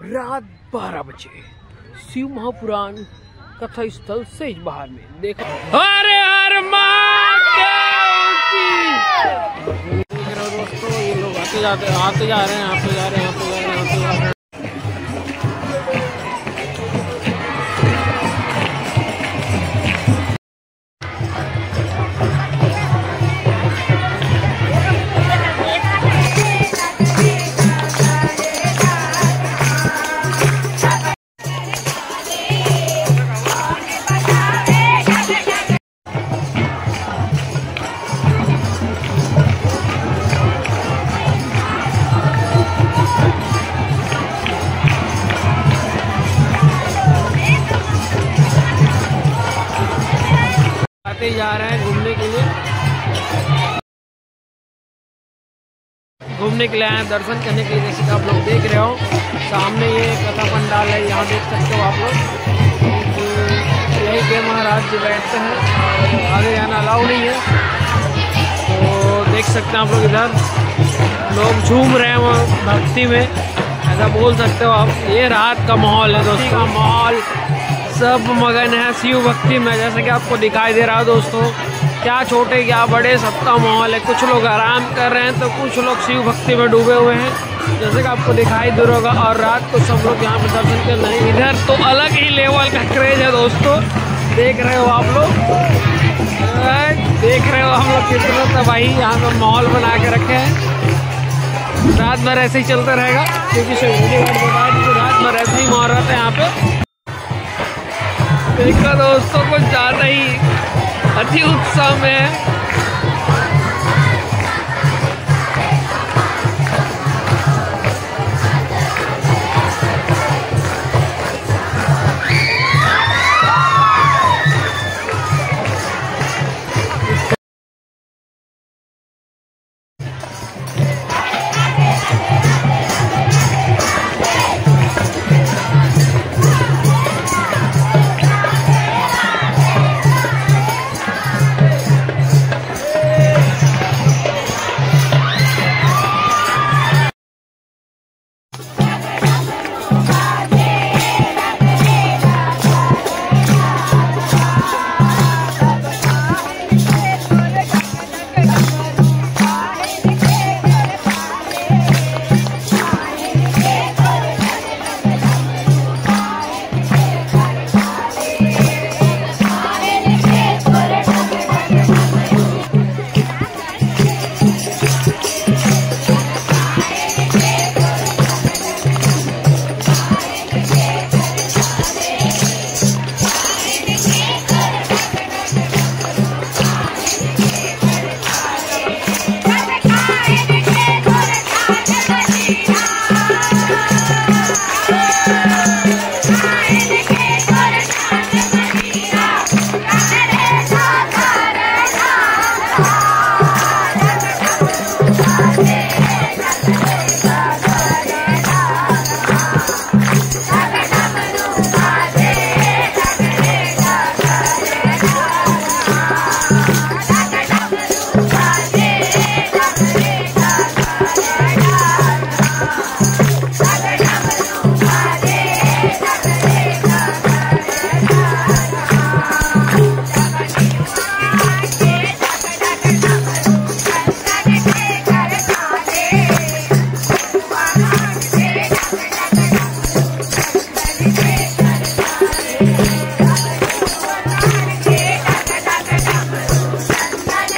रात 12 बजे शिव महापुराण कथा स्थल सेज बहार में देखो। अरे हर दोस्तों, ये लोग आते जा रहे हैं, आते जा रहे हैं। जा रहे हैं घूमने के लिए आए हैं, दर्शन करने के लिए। जैसे कि आप लोग देख रहे हो सामने ये कथा पंडाल है, यहाँ देख सकते हो आप लोग। यही के महाराज जी बैठते हैं, आगे जाना अलाउ नहीं है। तो देख सकते हैं आप लोग, इधर लोग झूम रहे हैं वो भक्ति में, ऐसा बोल सकते हो आप। ये रात का माहौल है दोस्तों, का माहौल सब मगन है शिव भक्ति में। जैसे कि आपको दिखाई दे रहा है दोस्तों, क्या छोटे क्या बड़े सबका माहौल है। कुछ लोग आराम कर रहे हैं तो कुछ लोग शिव भक्ति में डूबे हुए हैं, जैसे कि आपको दिखाई दे रहा होगा। और रात को सब लोग यहाँ पे दर्शन कर रहे हैं। इधर तो अलग ही लेवल का क्रेज है दोस्तों, देख रहे हो आप लोग, कितना तबाही यहाँ पे माहौल बना के रखे हैं। रात भर ऐसे ही चलता रहेगा, क्योंकि रात भर ऐसे ही माहौल रहता है यहाँ पे। देखा दोस्तों, कुछ ज़्यादा ही अति उत्साह में है।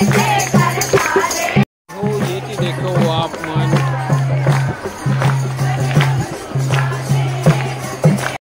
Okay.